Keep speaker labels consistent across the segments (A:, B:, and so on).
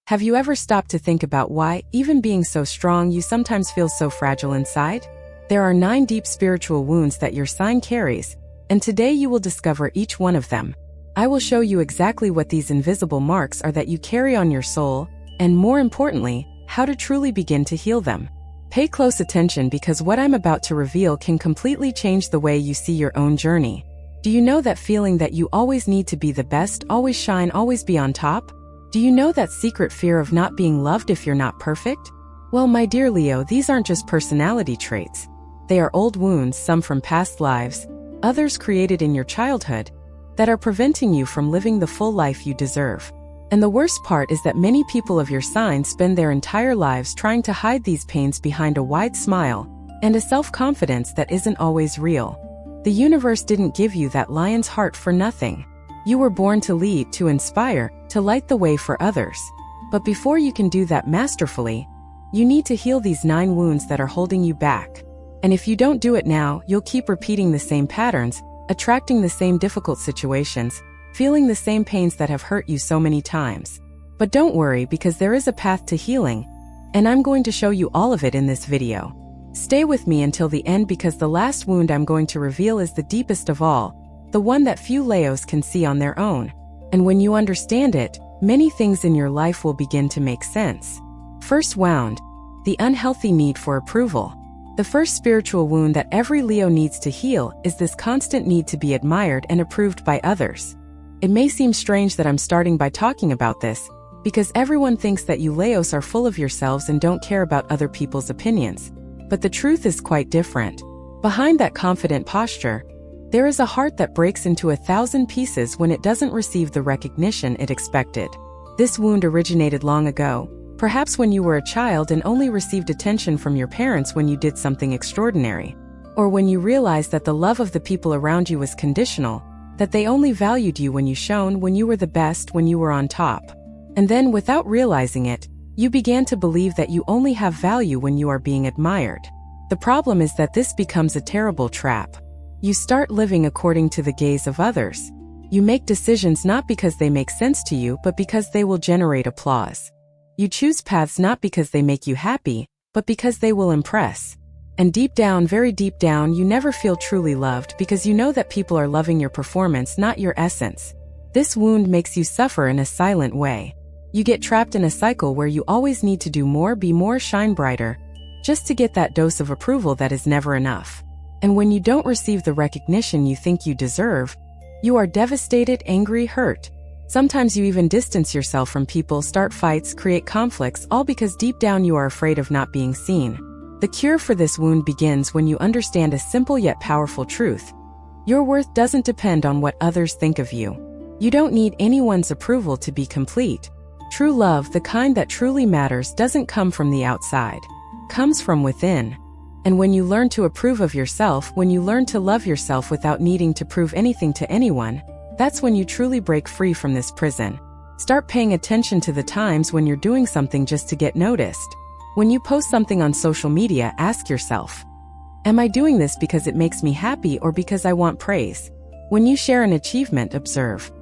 A: Have you ever stopped to think about why, even being so strong, you sometimes feel so fragile inside? There are 9 deep spiritual wounds that your sign carries, and today you will discover each one of them. I will show you exactly what these invisible marks are that you carry on your soul, and more importantly, how to truly begin to heal them. Pay close attention because what I'm about to reveal can completely change the way you see your own journey. Do you know that feeling that you always need to be the best, always shine, always be on top? Do you know that secret fear of not being loved if you're not perfect? Well, my dear Leo, these aren't just personality traits. They are old wounds, some from past lives, others created in your childhood, that are preventing you from living the full life you deserve. And the worst part is that many people of your sign spend their entire lives trying to hide these pains behind a wide smile and a self-confidence that isn't always real. The universe didn't give you that lion's heart for nothing. You were born to lead, to inspire, to light the way for others. But before you can do that masterfully, you need to heal these 9 wounds that are holding you back. And if you don't do it now, you'll keep repeating the same patterns, attracting the same difficult situations, feeling the same pains that have hurt you so many times. But don't worry, because there is a path to healing, and I'm going to show you all of it in this video. Stay with me until the end because the last wound I'm going to reveal is the deepest of all, the one that few Leos can see on their own. And when you understand it, many things in your life will begin to make sense. First wound, the unhealthy need for approval. The first spiritual wound that every Leo needs to heal is this constant need to be admired and approved by others. It may seem strange that I'm starting by talking about this, because everyone thinks that you Leos are full of yourselves and don't care about other people's opinions. But the truth is quite different. Behind that confident posture, there is a heart that breaks into 1,000 pieces when it doesn't receive the recognition it expected. This wound originated long ago, perhaps when you were a child and only received attention from your parents when you did something extraordinary, or when you realized that the love of the people around you was conditional, that they only valued you when you shone, when you were the best, when you were on top. And then, without realizing it, you began to believe that you only have value when you are being admired. The problem is that this becomes a terrible trap. You start living according to the gaze of others. You make decisions not because they make sense to you, but because they will generate applause. You choose paths not because they make you happy, but because they will impress. And deep down, very deep down, you never feel truly loved because you know that people are loving your performance, not your essence. This wound makes you suffer in a silent way. You get trapped in a cycle where you always need to do more, be more, shine brighter, just to get that dose of approval that is never enough. And when you don't receive the recognition you think you deserve, you are devastated, angry, hurt. Sometimes you even distance yourself from people, start fights, create conflicts, all because deep down you are afraid of not being seen. The cure for this wound begins when you understand a simple yet powerful truth. Your worth doesn't depend on what others think of you. You don't need anyone's approval to be complete. True love, the kind that truly matters, doesn't come from the outside. Comes from within. And when you learn to approve of yourself, when you learn to love yourself without needing to prove anything to anyone, that's when you truly break free from this prison. Start paying attention to the times when you're doing something just to get noticed. When you post something on social media, ask yourself, am I doing this because it makes me happy or because I want praise? When you share an achievement, observe,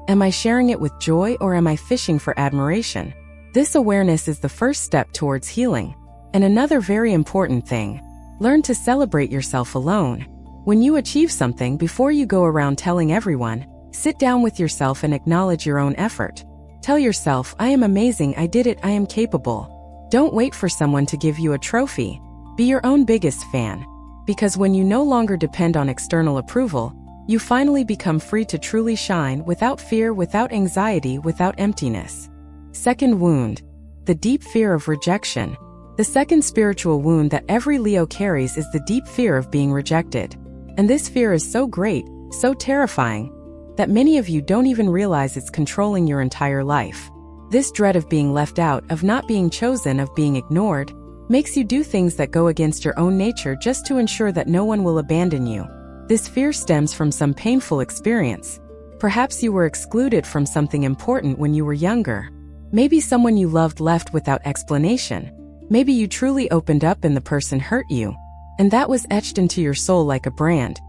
A: am I sharing it with joy or am I fishing for admiration? This awareness is the first step towards healing. And another very important thing, learn to celebrate yourself alone. When you achieve something, before you go around telling everyone, sit down with yourself and acknowledge your own effort. Tell yourself, I am amazing, I did it, I am capable. Don't wait for someone to give you a trophy. Be your own biggest fan. Because when you no longer depend on external approval, you finally become free to truly shine without fear, without anxiety, without emptiness. Second wound, the deep fear of rejection. The second spiritual wound that every Leo carries is the deep fear of being rejected. And this fear is so great, so terrifying, that many of you don't even realize it's controlling your entire life. This dread of being left out, of not being chosen, of being ignored, makes you do things that go against your own nature just to ensure that no one will abandon you. This fear stems from some painful experience. Perhaps you were excluded from something important when you were younger. Maybe someone you loved left without explanation. Maybe you truly opened up and the person hurt you. And that was etched into your soul like a brand.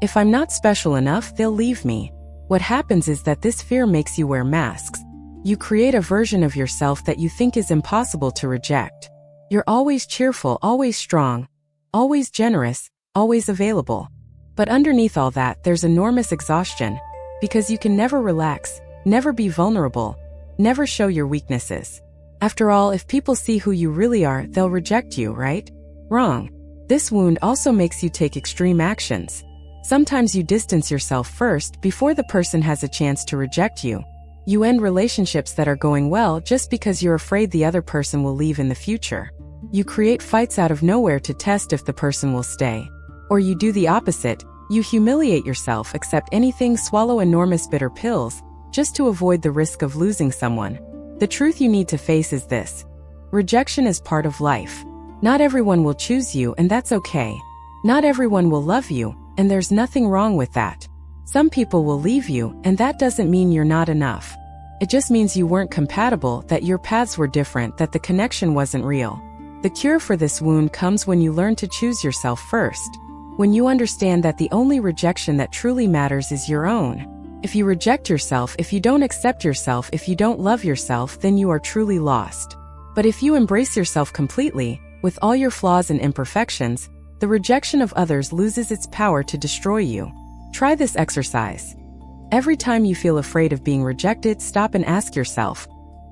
A: If I'm not special enough, they'll leave me. What happens is that this fear makes you wear masks. You create a version of yourself that you think is impossible to reject. You're always cheerful, always strong, always generous, always available. But underneath all that, there's enormous exhaustion, because you can never relax, never be vulnerable, never show your weaknesses. After all, if people see who you really are, they'll reject you, right? Wrong. This wound also makes you take extreme actions. Sometimes you distance yourself first before the person has a chance to reject you. You end relationships that are going well just because you're afraid the other person will leave in the future. You create fights out of nowhere to test if the person will stay. Or you do the opposite, you humiliate yourself, accept anything, swallow enormous bitter pills, just to avoid the risk of losing someone. The truth you need to face is this. Rejection is part of life. Not everyone will choose you, and that's okay. Not everyone will love you, and there's nothing wrong with that. Some people will leave you, and that doesn't mean you're not enough. It just means you weren't compatible, that your paths were different, that the connection wasn't real. The cure for this wound comes when you learn to choose yourself first. When you understand that the only rejection that truly matters is your own. If you reject yourself, if you don't accept yourself, if you don't love yourself, then you are truly lost. But if you embrace yourself completely, with all your flaws and imperfections, the rejection of others loses its power to destroy you. Try this exercise. Every time you feel afraid of being rejected, stop and ask yourself,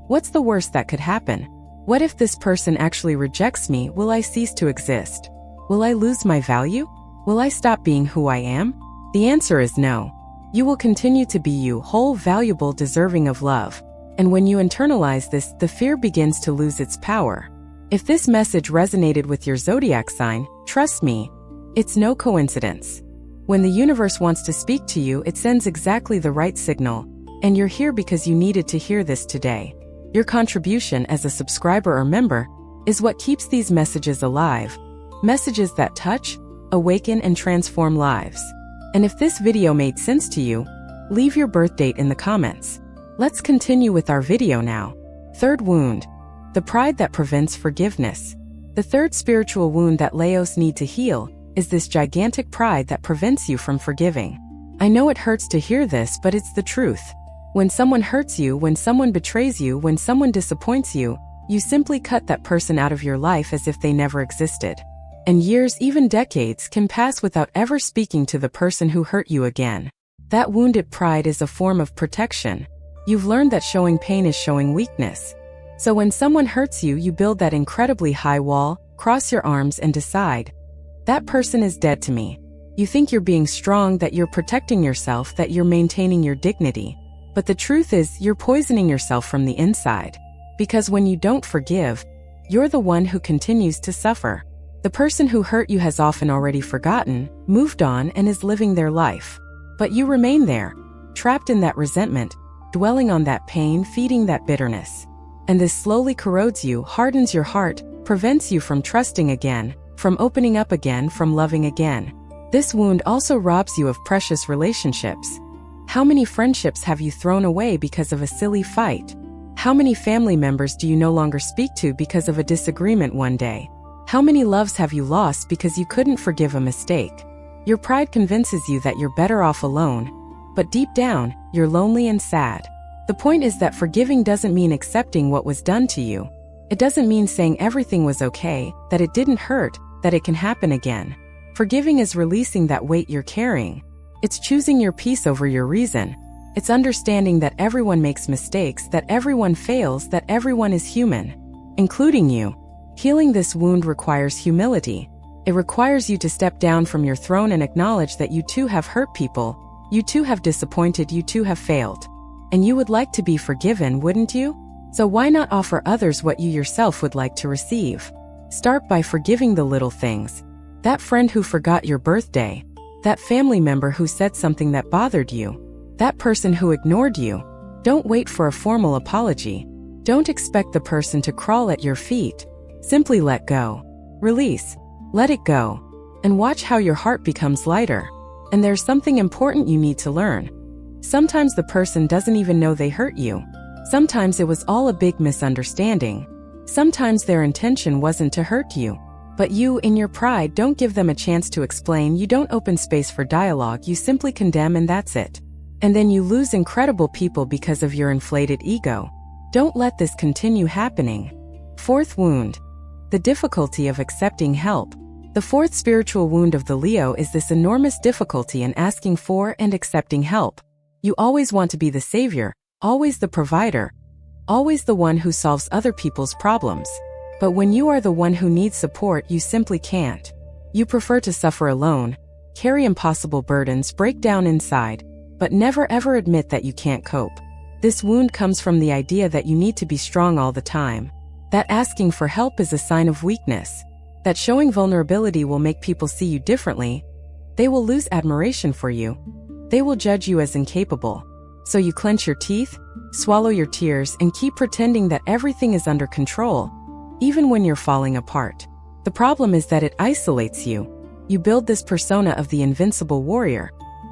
A: what's the worst that could happen? What if this person actually rejects me? Will I cease to exist? Will I lose my value? Will I stop being who I am? The answer is no. You will continue to be you, whole, valuable, deserving of love. And when you internalize this, the fear begins to lose its power. If this message resonated with your zodiac sign, trust me, it's no coincidence. When the universe wants to speak to you, it sends exactly the right signal, and you're here because you needed to hear this today. Your contribution as a subscriber or member is what keeps these messages alive. Messages that touch, awaken, and transform lives. And if this video made sense to you, leave your birth date in the comments. Let's continue with our video now. Third wound. The pride that prevents forgiveness. The third spiritual wound that Leos need to heal is this gigantic pride that prevents you from forgiving. I know it hurts to hear this, but it's the truth. When someone hurts you, when someone betrays you, when someone disappoints you, you simply cut that person out of your life as if they never existed. And years, even decades, can pass without ever speaking to the person who hurt you again. That wounded pride is a form of protection. You've learned that showing pain is showing weakness. So when someone hurts you, you build that incredibly high wall, cross your arms, and decide, that person is dead to me. You think you're being strong, that you're protecting yourself, that you're maintaining your dignity. But the truth is, you're poisoning yourself from the inside. Because when you don't forgive, you're the one who continues to suffer. The person who hurt you has often already forgotten, moved on, and is living their life. But you remain there, trapped in that resentment, dwelling on that pain, feeding that bitterness. And this slowly corrodes you, hardens your heart, prevents you from trusting again, from opening up again, from loving again. This wound also robs you of precious relationships. How many friendships have you thrown away because of a silly fight? How many family members do you no longer speak to because of a disagreement one day? How many loves have you lost because you couldn't forgive a mistake? Your pride convinces you that you're better off alone, but deep down, you're lonely and sad. The point is that forgiving doesn't mean accepting what was done to you. It doesn't mean saying everything was okay, that it didn't hurt, that it can happen again. Forgiving is releasing that weight you're carrying. It's choosing your peace over your reason. It's understanding that everyone makes mistakes, that everyone fails, that everyone is human, including you. Healing this wound requires humility. It requires you to step down from your throne and acknowledge that you too have hurt people, you too have disappointed, you too have failed. And you would like to be forgiven, wouldn't you? So why not offer others what you yourself would like to receive? Start by forgiving the little things. That friend who forgot your birthday. That family member who said something that bothered you. That person who ignored you. Don't wait for a formal apology. Don't expect the person to crawl at your feet. Simply let go. Release. Let it go. And watch how your heart becomes lighter. And there's something important you need to learn. Sometimes the person doesn't even know they hurt you. Sometimes it was all a big misunderstanding. Sometimes their intention wasn't to hurt you. But you, in your pride, don't give them a chance to explain. You don't open space for dialogue. You simply condemn, and that's it. And then you lose incredible people because of your inflated ego. Don't let this continue happening. Fourth wound. The difficulty of accepting help. The fourth spiritual wound of the Leo is this enormous difficulty in asking for and accepting help. You always want to be the savior, always the provider, always the one who solves other people's problems. But when you are the one who needs support, you simply can't. You prefer to suffer alone, carry impossible burdens, break down inside, but never ever admit that you can't cope. This wound comes from the idea that you need to be strong all the time, that asking for help is a sign of weakness, that showing vulnerability will make people see you differently. They will lose admiration for you. They will judge you as incapable. So you clench your teeth, swallow your tears, and keep pretending that everything is under control, even when you're falling apart. The problem is that it isolates you. You build this persona of the invincible warrior,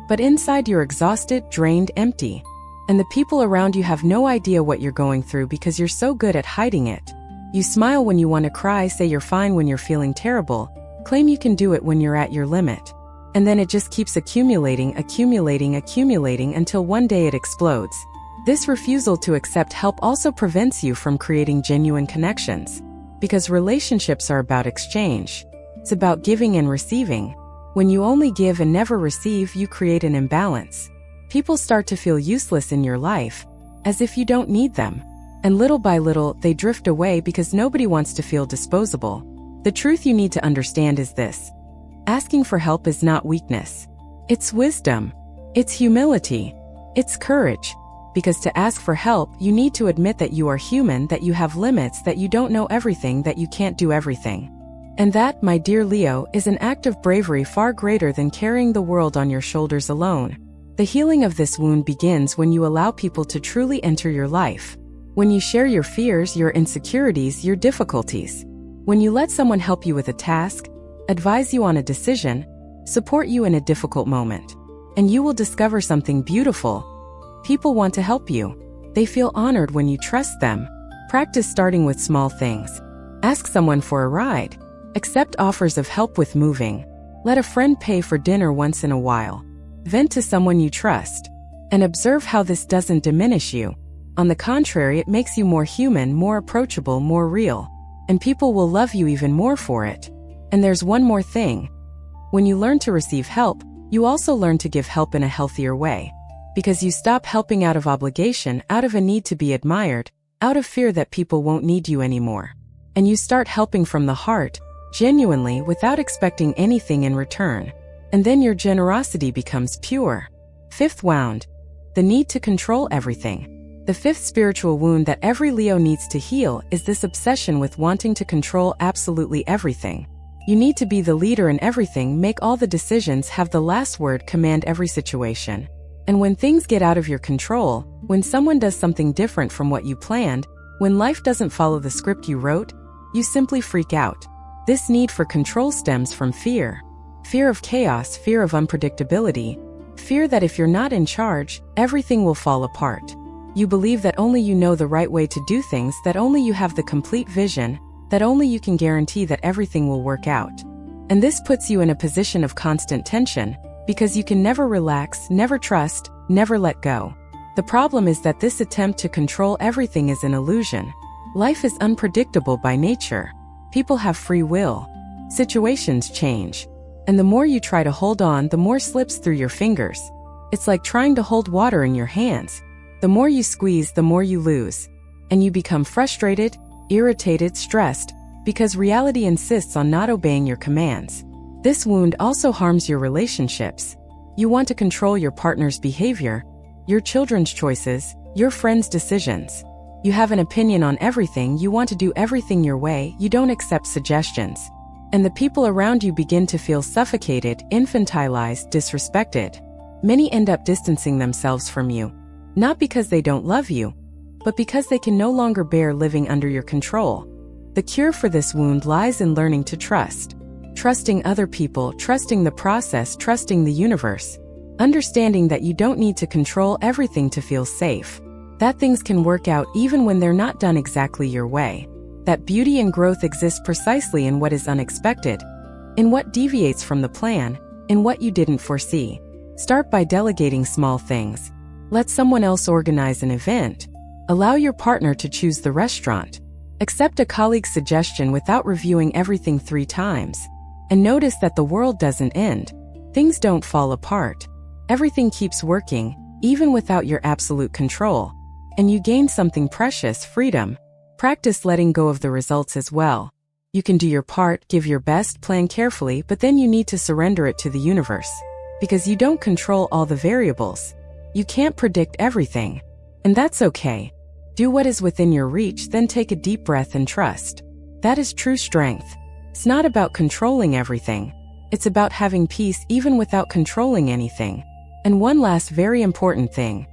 A: but inside you're exhausted, drained, empty. And the people around you have no idea what you're going through because you're so good at hiding it. You smile when you want to cry, say you're fine when you're feeling terrible, claim you can do it when you're at your limit. And then it just keeps accumulating until one day it explodes. This refusal to accept help also prevents you from creating genuine connections. Because relationships are about exchange. It's about giving and receiving. When you only give and never receive, you create an imbalance. People start to feel useless in your life, as if you don't need them. And little by little, they drift away because nobody wants to feel disposable. The truth you need to understand is this. Asking for help is not weakness. It's wisdom. It's humility. It's courage. Because to ask for help, you need to admit that you are human, that you have limits, that you don't know everything, that you can't do everything. And that, my dear Leo, is an act of bravery far greater than carrying the world on your shoulders alone. The healing of this wound begins when you allow people to truly enter your life. When you share your fears, your insecurities, your difficulties. When you let someone help you with a task, advise you on a decision, support you in a difficult moment. And you will discover something beautiful. People want to help you. They feel honored when you trust them. Practice starting with small things. Ask someone for a ride. Accept offers of help with moving. Let a friend pay for dinner once in a while. Vent to someone you trust. And observe how this doesn't diminish you. On the contrary, it makes you more human, more approachable, more real. And people will love you even more for it. And there's one more thing. When you learn to receive help, you also learn to give help in a healthier way. Because you stop helping out of obligation, out of a need to be admired, out of fear that people won't need you anymore. And you start helping from the heart, genuinely, without expecting anything in return. And then your generosity becomes pure. Fifth wound. The need to control everything. The fifth spiritual wound that every Leo needs to heal is this obsession with wanting to control absolutely everything. You need to be the leader in everything, make all the decisions, have the last word, command every situation. And when things get out of your control, when someone does something different from what you planned, when life doesn't follow the script you wrote, you simply freak out. This need for control stems from fear. Fear of chaos, fear of unpredictability, fear that if you're not in charge, everything will fall apart. You believe that only you know the right way to do things, that only you have the complete vision, that only you can guarantee that everything will work out. And this puts you in a position of constant tension, because you can never relax, never trust, never let go. The problem is that this attempt to control everything is an illusion. Life is unpredictable by nature. People have free will. Situations change. And the more you try to hold on, the more slips through your fingers. It's like trying to hold water in your hands. The more you squeeze, the more you lose. And you become frustrated, irritated, stressed, because reality insists on not obeying your commands. This wound also harms your relationships. You want to control your partner's behavior, your children's choices, your friends' decisions. You have an opinion on everything, you want to do everything your way, you don't accept suggestions. And the people around you begin to feel suffocated, infantilized, disrespected. Many end up distancing themselves from you, not because they don't love you, but because they can no longer bear living under your control. The cure for this wound lies in learning to trust. Trusting other people, trusting the process, trusting the universe. Understanding that you don't need to control everything to feel safe. That things can work out even when they're not done exactly your way. That beauty and growth exist precisely in what is unexpected, in what deviates from the plan, in what you didn't foresee. Start by delegating small things. Let someone else organize an event. Allow your partner to choose the restaurant. Accept a colleague's suggestion without reviewing everything 3 times. And notice that the world doesn't end. Things don't fall apart. Everything keeps working, even without your absolute control. And you gain something precious, freedom. Practice letting go of the results as well. You can do your part, give your best, plan carefully, but then you need to surrender it to the universe. Because you don't control all the variables. You can't predict everything. And that's okay. Do what is within your reach, then take a deep breath and trust. That is true strength. It's not about controlling everything. It's about having peace even without controlling anything. And one last very important thing.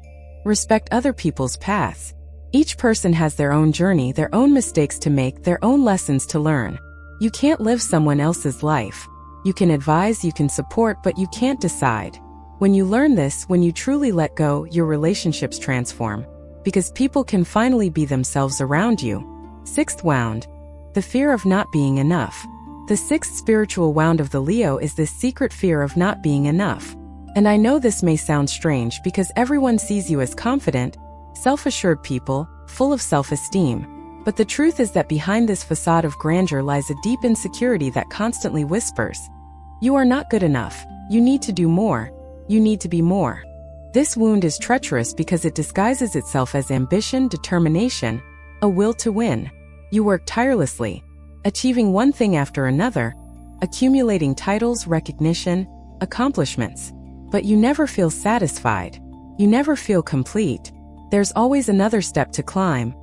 A: Respect other people's paths. Each person has their own journey, their own mistakes to make, their own lessons to learn. You can't live someone else's life. You can advise, you can support, but you can't decide. When you learn this, when you truly let go, your relationships transform. Because people can finally be themselves around you. 6th wound. The fear of not being enough. The 6th spiritual wound of the Leo is this secret fear of not being enough. And I know this may sound strange because everyone sees you as confident, self-assured people, full of self-esteem. But the truth is that behind this facade of grandeur lies a deep insecurity that constantly whispers, "You are not good enough. You need to do more. You need to be more." This wound is treacherous because it disguises itself as ambition, determination, a will to win. You work tirelessly, achieving one thing after another, accumulating titles, recognition, accomplishments. But you never feel satisfied. You never feel complete. There's always another step to climb,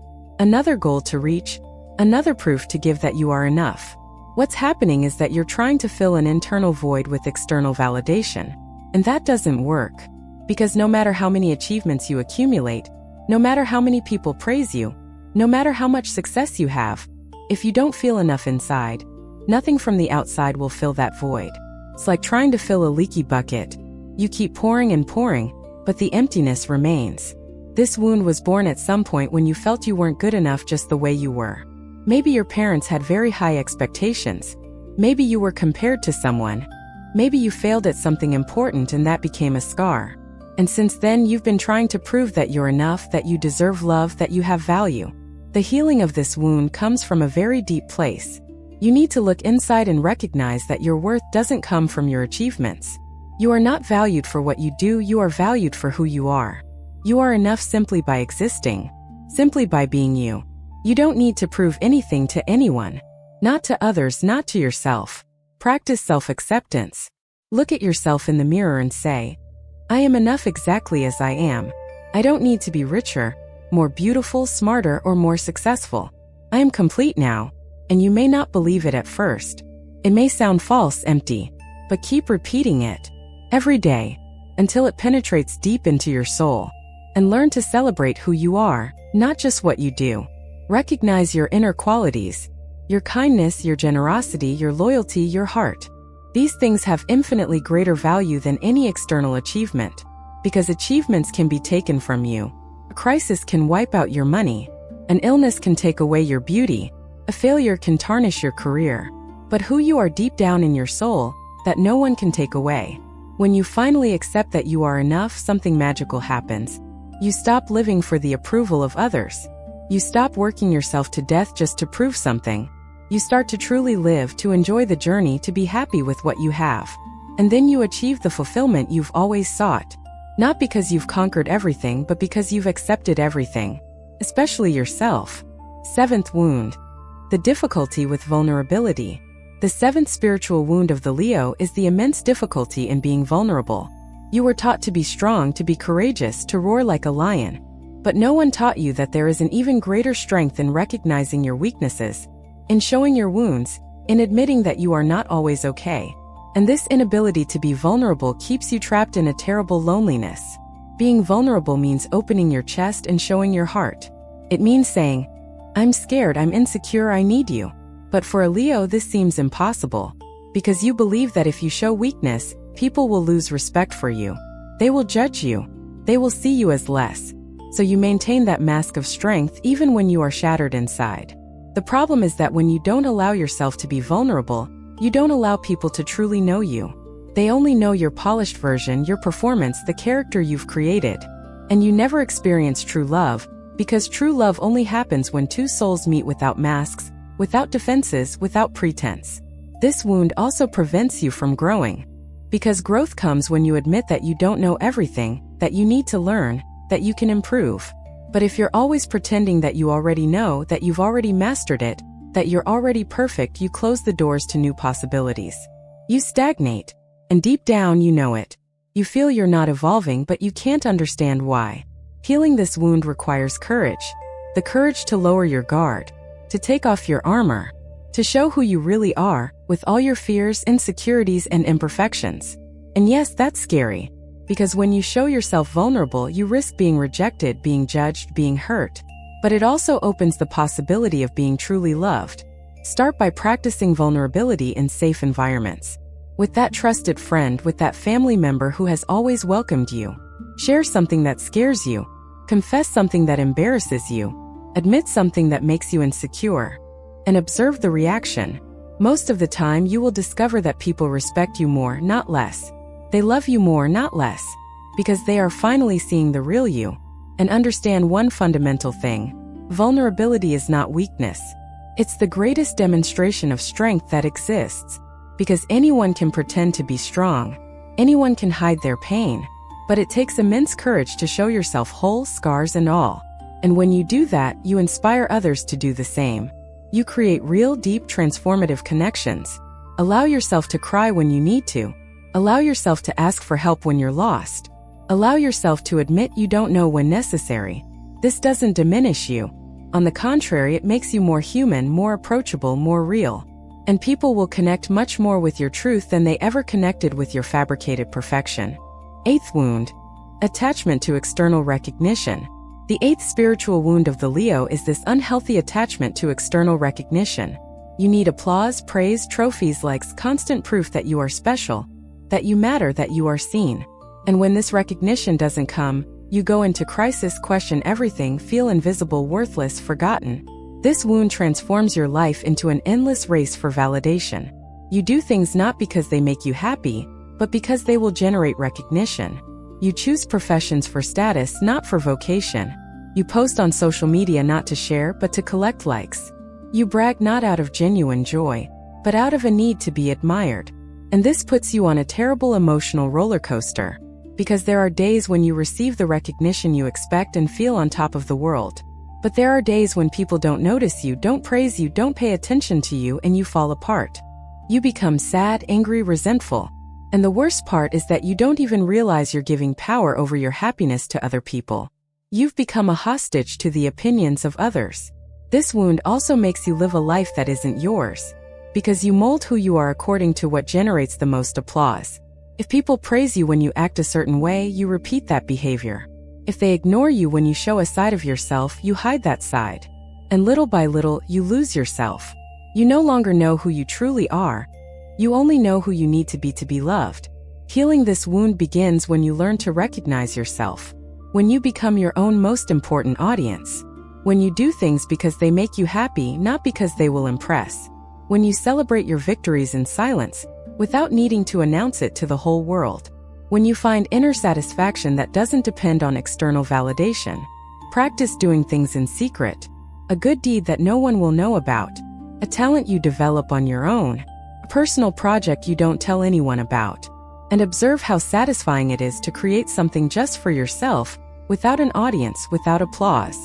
A: another goal to reach, another proof to give that you are enough. What's happening is that you're trying to fill an internal void with external validation. And that doesn't work. Because no matter how many achievements you accumulate, no matter how many people praise you, no matter how much success you have, if you don't feel enough inside, nothing from the outside will fill that void. It's like trying to fill a leaky bucket. You keep pouring and pouring, but the emptiness remains. This wound was born at some point when you felt you weren't good enough just the way you were. Maybe your parents had very high expectations. Maybe you were compared to someone. Maybe you failed at something important and that became a scar. And since then you've been trying to prove that you're enough, that you deserve love, that you have value. The healing of this wound comes from a very deep place. You need to look inside and recognize that your worth doesn't come from your achievements. You are not valued for what you do, you are valued for who you are. You are enough simply by existing, simply by being you. You don't need to prove anything to anyone. Not to others, not to yourself. Practice self-acceptance. Look at yourself in the mirror and say, "I am enough exactly as I am. I don't need to be richer, more beautiful, smarter, or more successful. I am complete now." And you may not believe it at first. It may sound false, empty, but keep repeating it every day until it penetrates deep into your soul. And learn to celebrate who you are, not just what you do. Recognize your inner qualities, your kindness, your generosity, your loyalty, your heart. These things have infinitely greater value than any external achievement. Because achievements can be taken from you. A crisis can wipe out your money. An illness can take away your beauty. A failure can tarnish your career. But who you are deep down in your soul, that no one can take away. When you finally accept that you are enough, something magical happens. You stop living for the approval of others. You stop working yourself to death just to prove something. You start to truly live, to enjoy the journey, to be happy with what you have. And then you achieve the fulfillment you've always sought. Not because you've conquered everything, but because you've accepted everything. Especially yourself. 7th wound. The difficulty with vulnerability. The 7th spiritual wound of the Leo is the immense difficulty in being vulnerable. You were taught to be strong, to be courageous, to roar like a lion. But no one taught you that there is an even greater strength in recognizing your weaknesses, in showing your wounds, in admitting that you are not always okay. And this inability to be vulnerable keeps you trapped in a terrible loneliness. Being vulnerable means opening your chest and showing your heart. It means saying, "I'm scared, I'm insecure, I need you." But for a Leo, this seems impossible. Because you believe that if you show weakness, people will lose respect for you. They will judge you. They will see you as less. So you maintain that mask of strength even when you are shattered inside. The problem is that when you don't allow yourself to be vulnerable, you don't allow people to truly know you. They only know your polished version, your performance, the character you've created. And you never experience true love, Because true love only happens when two souls meet without masks, without defenses, without pretense. This wound also prevents you from growing. Because growth comes when you admit that you don't know everything, that you need to learn, that you can improve. But if you're always pretending that you already know, that you've already mastered it, that you're already perfect, you close the doors to new possibilities. You stagnate. And deep down you know it. You feel you're not evolving, but you can't understand why. Healing this wound requires courage. The courage to lower your guard, to take off your armor, to show who you really are, with all your fears, insecurities, and imperfections. And yes, that's scary. Because when you show yourself vulnerable, you risk being rejected, being judged, being hurt. But it also opens the possibility of being truly loved. Start by practicing vulnerability in safe environments. With that trusted friend, with that family member who has always welcomed you. Share something that scares you. Confess something that embarrasses you. Admit something that makes you insecure. And observe the reaction. Most of the time, you will discover that people respect you more, not less. They love you more, not less. Because they are finally seeing the real you. And understand one fundamental thing. Vulnerability is not weakness. It's the greatest demonstration of strength that exists. Because anyone can pretend to be strong. Anyone can hide their pain. But it takes immense courage to show yourself whole, scars and all. And when you do that, you inspire others to do the same. You create real, deep, transformative connections. Allow yourself to cry when you need to. Allow yourself to ask for help when you're lost. Allow yourself to admit you don't know when necessary. This doesn't diminish you. On the contrary, it makes you more human, more approachable, more real. And people will connect much more with your truth than they ever connected with your fabricated perfection. 8th wound. Attachment to external recognition. The 8th spiritual wound of the Leo is this unhealthy attachment to external recognition. You need applause, praise, trophies, likes, constant proof that you are special, that you matter, that you are seen. And when this recognition doesn't come, you go into crisis, question everything, feel invisible, worthless, forgotten. This wound transforms your life into an endless race for validation. You do things not because they make you happy, but because they will generate recognition. You choose professions for status, not for vocation. You post on social media not to share, but to collect likes. You brag not out of genuine joy, but out of a need to be admired. And this puts you on a terrible emotional roller coaster. Because there are days when you receive the recognition you expect and feel on top of the world. But there are days when people don't notice you, don't praise you, don't pay attention to you, and you fall apart. You become sad, angry, resentful. And the worst part is that you don't even realize you're giving power over your happiness to other people. You've become a hostage to the opinions of others. This wound also makes you live a life that isn't yours. Because you mold who you are according to what generates the most applause. If people praise you when you act a certain way, you repeat that behavior. If they ignore you when you show a side of yourself, you hide that side. And little by little, you lose yourself. You no longer know who you truly are. You only know who you need to be loved. Healing this wound begins when you learn to recognize yourself. When you become your own most important audience. When you do things because they make you happy, not because they will impress. When you celebrate your victories in silence, without needing to announce it to the whole world. When you find inner satisfaction that doesn't depend on external validation. Practice doing things in secret. A good deed that no one will know about. A talent you develop on your own. A personal project you don't tell anyone about. And observe how satisfying it is to create something just for yourself, without an audience, without applause.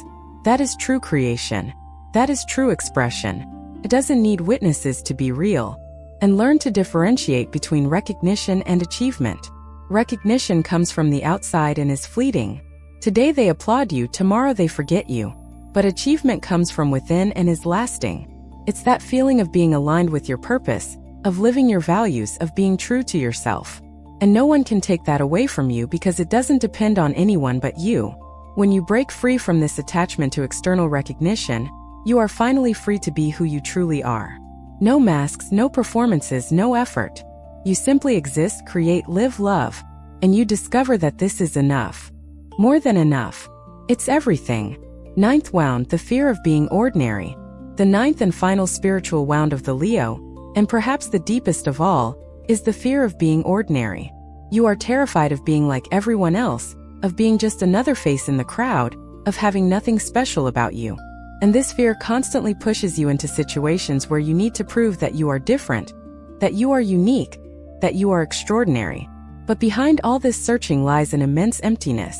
A: That is true creation. That is true expression. It doesn't need witnesses to be real. And learn to differentiate between recognition and achievement. Recognition comes from the outside and is fleeting. Today they applaud you, tomorrow they forget you. But achievement comes from within and is lasting. It's that feeling of being aligned with your purpose, of living your values, of being true to yourself. And no one can take that away from you because it doesn't depend on anyone but you. When you break free from this attachment to external recognition, you are finally free to be who you truly are. No masks, no performances, no effort. You simply exist, create, live, love. And you discover that this is enough. More than enough. It's everything. 9th wound, the fear of being ordinary. The 9th and final spiritual wound of the Leo, and perhaps the deepest of all, is the fear of being ordinary. You are terrified of being like everyone else, of being just another face in the crowd, of having nothing special about you. And this fear constantly pushes you into situations where you need to prove that you are different, that you are unique, that you are extraordinary. But behind all this searching lies an immense emptiness.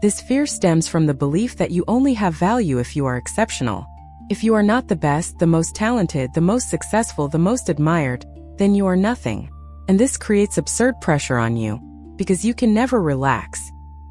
A: This fear stems from the belief that you only have value if you are exceptional. If you are not the best, the most talented, the most successful, the most admired, then you are nothing. And this creates absurd pressure on you, because you can never relax.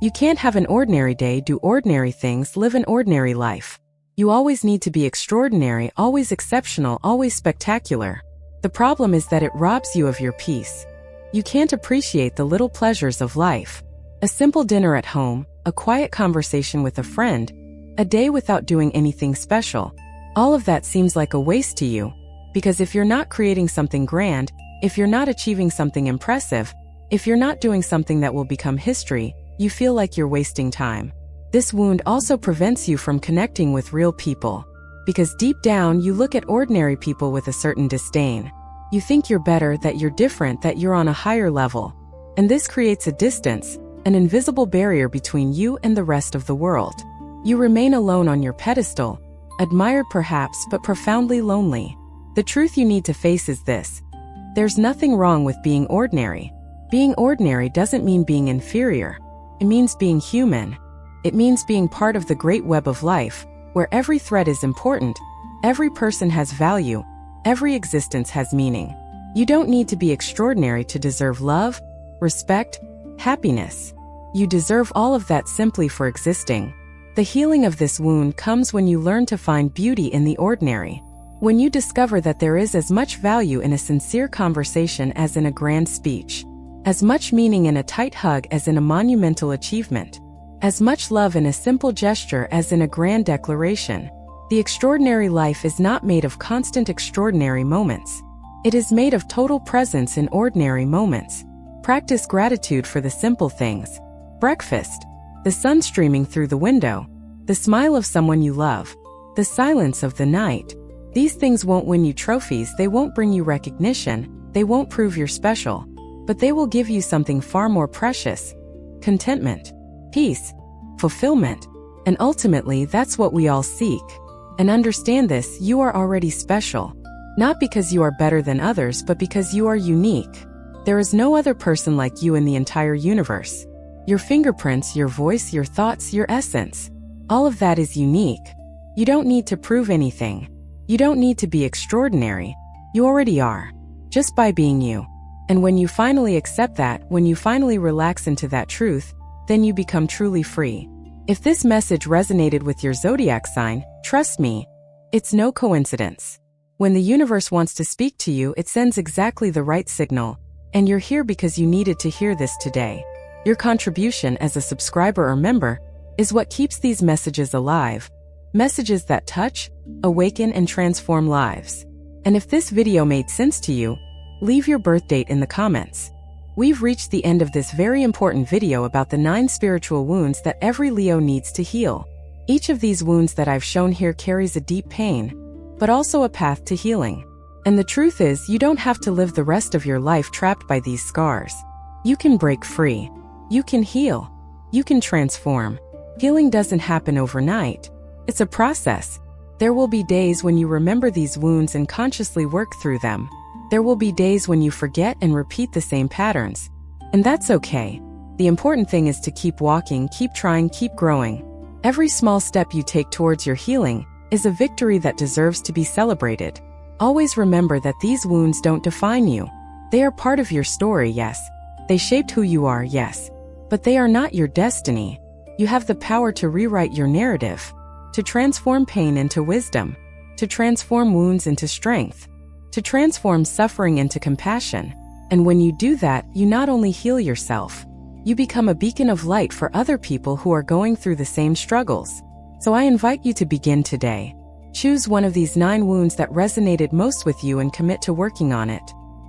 A: You can't have an ordinary day, do ordinary things, live an ordinary life. You always need to be extraordinary, always exceptional, always spectacular. The problem is that it robs you of your peace. You can't appreciate the little pleasures of life. A simple dinner at home, a quiet conversation with a friend, a day without doing anything special. All of that seems like a waste to you, because if you're not creating something grand, if you're not achieving something impressive, if you're not doing something that will become history, you feel like you're wasting time. This wound also prevents you from connecting with real people, because deep down you look at ordinary people with a certain disdain. You think you're better, that you're different, that you're on a higher level. And this creates a distance, an invisible barrier between you and the rest of the world. You remain alone on your pedestal, admired perhaps, but profoundly lonely. The truth you need to face is this: there's nothing wrong with being ordinary. Being ordinary doesn't mean being inferior. It means being human. It means being part of the great web of life, where every thread is important, every person has value, every existence has meaning. You don't need to be extraordinary to deserve love, respect, happiness. You deserve all of that simply for existing. The healing of this wound comes when you learn to find beauty in the ordinary. When you discover that there is as much value in a sincere conversation as in a grand speech, as much meaning in a tight hug as in a monumental achievement, as much love in a simple gesture as in a grand declaration. The extraordinary life is not made of constant extraordinary moments. It is made of total presence in ordinary moments. Practice gratitude for the simple things. Breakfast, the sun streaming through the window, the smile of someone you love, the silence of the night. These things won't win you trophies, they won't bring you recognition, they won't prove you're special, but they will give you something far more precious: contentment, peace, fulfillment. And ultimately, that's what we all seek. And understand this: you are already special. Not because you are better than others, but because you are unique. There is no other person like you in the entire universe. Your fingerprints, your voice, your thoughts, your essence, all of that is unique. You don't need to prove anything. You don't need to be extraordinary. You already are, just by being you. And when you finally accept that, when you finally relax into that truth, then you become truly free. If this message resonated with your zodiac sign, trust me, it's no coincidence. When the universe wants to speak to you, it sends exactly the right signal, and you're here because you needed to hear this today. Your contribution as a subscriber or member is what keeps these messages alive. Messages that touch, awaken, and transform lives. And if this video made sense to you, leave your birth date in the comments. We've reached the end of this very important video about the 9 spiritual wounds that every Leo needs to heal. Each of these wounds that I've shown here carries a deep pain, but also a path to healing. And the truth is, you don't have to live the rest of your life trapped by these scars. You can break free. You can heal. You can transform. Healing doesn't happen overnight. It's a process. There will be days when you remember these wounds and consciously work through them. There will be days when you forget and repeat the same patterns. And that's okay. The important thing is to keep walking, keep trying, keep growing. Every small step you take towards your healing is a victory that deserves to be celebrated. Always remember that these wounds don't define you. They are part of your story, yes. They shaped who you are, yes. But they are not your destiny. You have the power to rewrite your narrative, to transform pain into wisdom, to transform wounds into strength, to transform suffering into compassion. And when you do that, you not only heal yourself, you become a beacon of light for other people who are going through the same struggles. So I invite you to begin today. Choose one of these 9 wounds that resonated most with you and commit to working on it.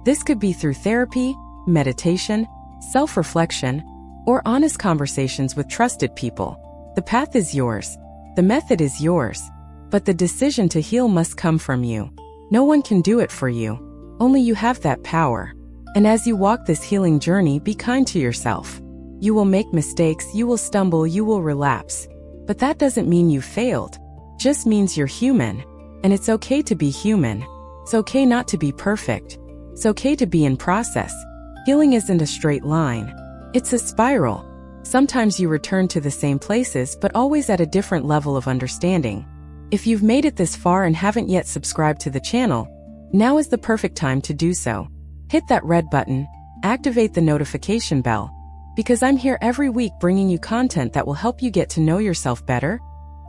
A: This could be through therapy, meditation, self-reflection, or honest conversations with trusted people. The path is yours. The method is yours. But the decision to heal must come from you. No one can do it for you. Only you have that power. And as you walk this healing journey, be kind to yourself. You will make mistakes, you will stumble, you will relapse. But that doesn't mean you failed. Just means you're human. And it's okay to be human. It's okay not to be perfect. It's okay to be in process. Healing isn't a straight line. It's a spiral. Sometimes you return to the same places, but always at a different level of understanding. If you've made it this far and haven't yet subscribed to the channel, now is the perfect time to do so. Hit that red button, activate the notification bell, because I'm here every week bringing you content that will help you get to know yourself better,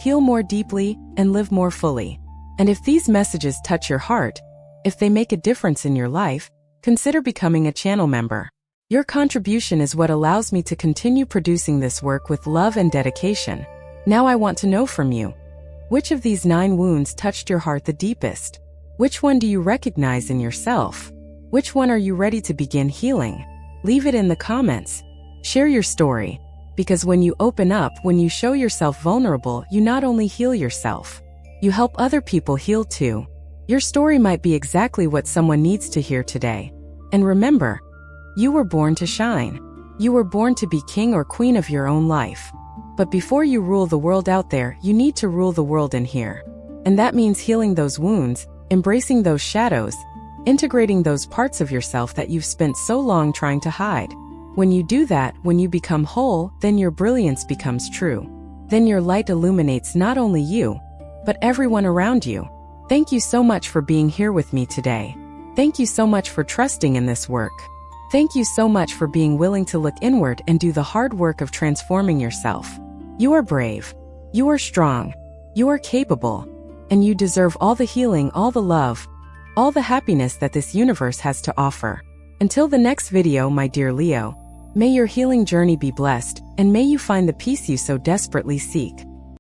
A: heal more deeply, and live more fully. And if these messages touch your heart, if they make a difference in your life, consider becoming a channel member. Your contribution is what allows me to continue producing this work with love and dedication. Now I want to know from you. Which of these 9 wounds touched your heart the deepest? Which one do you recognize in yourself? Which one are you ready to begin healing? Leave it in the comments. Share your story. Because when you open up, when you show yourself vulnerable, you not only heal yourself, you help other people heal too. Your story might be exactly what someone needs to hear today. And remember, you were born to shine. You were born to be king or queen of your own life. But before you rule the world out there, you need to rule the world in here. And that means healing those wounds, embracing those shadows, integrating those parts of yourself that you've spent so long trying to hide. When you do that, when you become whole, then your brilliance becomes true. Then your light illuminates not only you, but everyone around you. Thank you so much for being here with me today. Thank you so much for trusting in this work. Thank you so much for being willing to look inward and do the hard work of transforming yourself. You are brave. You are strong. You are capable. And you deserve all the healing, all the love, all the happiness that this universe has to offer. Until the next video, my dear Leo, may your healing journey be blessed, and may you find the peace you so desperately seek.